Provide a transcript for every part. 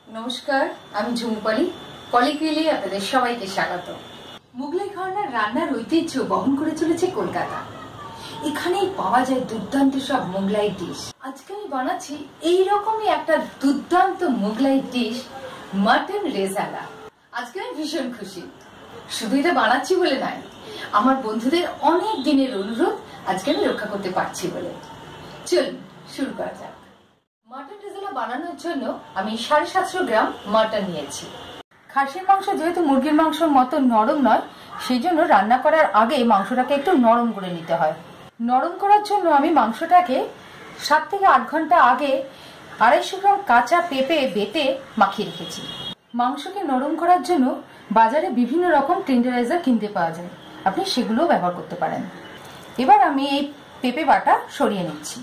নমস্কার, আমি ঝুমপালি পলিগ্রিলে আপনাদের সবাইকে স্বাগত। মুঘলাই ঘরানার রান্নার ঐতিহ্য বহন করে চলেছে কলকাতা। এখানেই পাওয়া যায় দুর্দান্ত সব মোগলাই ডিশ। আজকে আমি বানাচ্ছি এইরকমই একটা দুর্দান্ত মোগলাই ডিশ, মাটন রেজালা। আজকে আমি ভীষণ খুশি, শুধু এটা বানাচ্ছি বলে নয়, আমার বন্ধুদের অনেক দিনের অনুরোধ আজকে আমি রক্ষা করতে পারছি বলে। চলুন শুরু করা যাক। মাটন রেজালা বানানোর জন্য আমি 750 গ্রাম মাটন নিয়েছি। খাসির মাংস যেহেতু মুরগির মাংসের মতো নরম নয়, সেই জন্য রান্না করার আগে মাংসটাকে একটু নরম করে নিতে হয়। নরম করার জন্য আমি মাংসটাকে 7 থেকে 8 ঘন্টা আগে 250 গ্রাম কাঁচা পেঁপে বেটে মাখিয়ে রেখেছি। মাংসকে নরম করার জন্য বাজারে বিভিন্ন রকম টেন্ডারাইজার কিনতে পাওয়া যায়, আপনি সেগুলোও ব্যবহার করতে পারেন। এবার আমি এই পেঁপে বাটা সরিয়ে নিচ্ছি।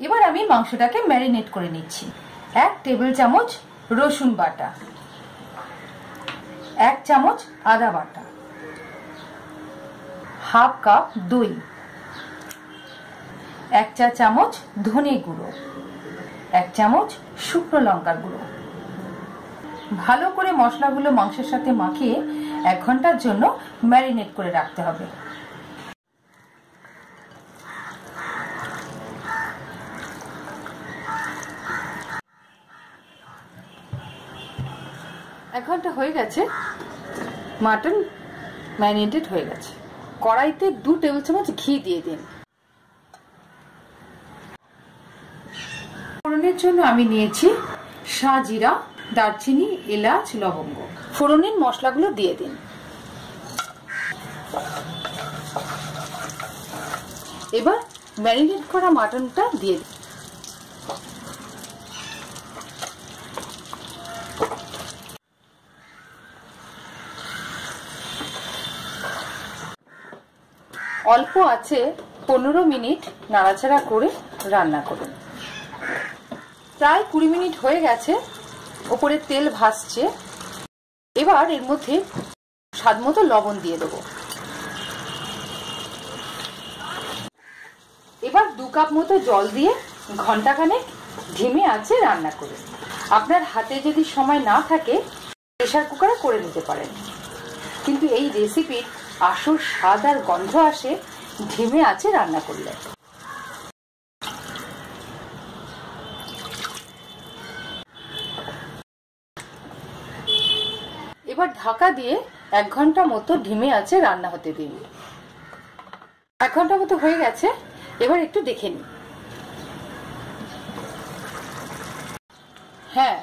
এবার আমি মাংসটাকে ম্যারিনেট করে নিচ্ছি। 1 টেবিল চামচ রসুন বাটা, 1 চামচ আদা বাটা, হাফ কাপ দই, 1 চা চামচ ধনে গুঁড়ো, 1 চামচ শুকনো লঙ্কার গুঁড়ো। ভালো করে মশলাগুলো মাংসের সাথে মাখিয়ে 1 ঘন্টার জন্য ম্যারিনেট করে রাখতে হবে। এক ঘন্টা হয়ে গেছে, মাটন ম্যারিনেটেড হয়ে গেছে। কড়াইতে 2 টেবিল চামচ ঘি দিয়ে দিন। ফোড়নের জন্য আমি নিয়েছি শাহজিরা, দারচিনি, এলাচ, লবঙ্গ। ফোড়নের মশলাগুলো দিয়ে দিন। এবার ম্যারিনেট করা মাটনটা দিয়ে দিন। অল্প আছে 15 মিনিট নাড়াচাড়া করে রান্না করুন। প্রায় 20 মিনিট হয়ে গেছে, ওপরে তেল ভাসছে। এবার এর মধ্যে স্বাদমতো লবণ দিয়ে দেবো। এবার 2 কাপ মতো জল দিয়ে ঘন্টাখানেক ধিমে আঁচে রান্না করুন। আপনার হাতে যদি সময় না থাকে প্রেসার কুকারে করে নিতে পারেন, কিন্তু এই রেসিপির আসল স্বাদ আর গন্ধ আসে ধিমে আঁচে রান্না করলে। এবার ঢাকা দিয়ে 1 ঘন্টা মতো ধিমে আঁচে রান্না হতে দিন। 1 ঘন্টা মতো হয়ে গেছে, এবার একটু দেখে নিন। হ্যাঁ,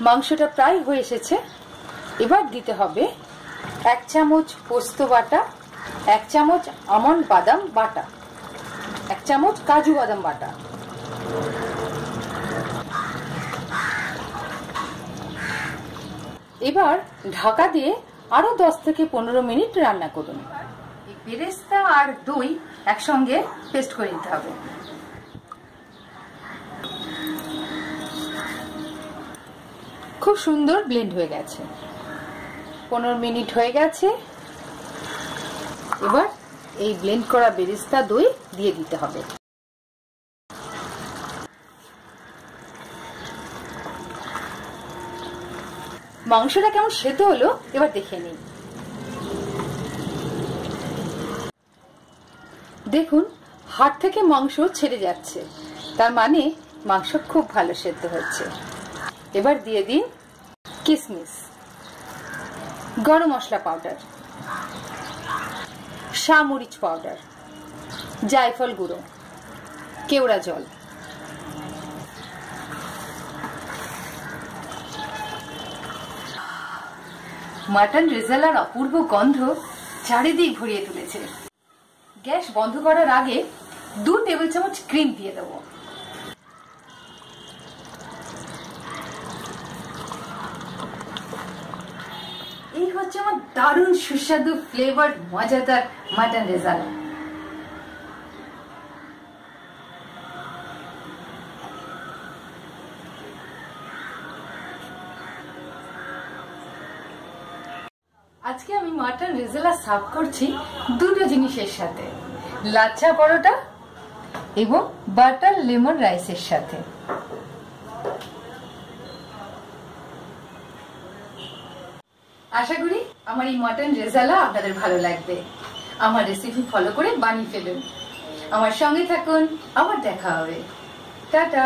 মাংসটা প্রায় হয়ে এসেছে। এবার দিতে হবে 1 চামচ পোস্ত বাটা, 1 চামচ আমন্ড বাদাম বাটা, 1 চামচ কাজু বাদাম বাটা। এবার ঢাকা দিয়ে আরো 10 থেকে 15 মিনিট রান্না করুন। এই বেরেস্তা আর দই একসঙ্গে পেস্ট করে নিতে হবে। খুব সুন্দর ব্লেন্ড হয়ে গেছে। 15 মিনিট হয়ে গেছে। এবার এই ব্লেন্ড করা বেরেস্তা দই দিয়ে দিতে হবে। মাংসটা কেমন সেদ্ধ হলো এবার দেখে নিন। দেখুন, হাড় থেকে মাংস ছেড়ে যাচ্ছে, তার মানে মাংস খুব ভালো সেদ্ধ হচ্ছে। এবার দিয়ে দিন কিশমিশ, গরম মশলা পাউডার, শামরিচ পাউডার, জায়ফল গুঁড়ো, কেওড়া জল। মাটন রেজালার অপূর্ব গন্ধ চারিদিক ভরিয়ে তুলেছে। গ্যাস বন্ধ করার আগে 2 টেবিল চামচ ক্রিম দিয়ে দেবো। এই হচ্ছে আমার দারুণ সুস্বাদু ফ্লেভার মজাদার মাটন রেজালা। আজকে আমি মাটন রেজালা সার্ভ করছি দুটো জিনিসের সাথে, লাচ্ছা পরোটা এবং বাটার লেমন রাইসের সাথে। আশা করি আমার এই মাটন রেজালা আপনাদের ভালো লাগবে। আমার রেসিপি ফলো করে বানিয়ে ফেলুন। আমার সঙ্গে থাকুন, আবার দেখা হবে। টাটা।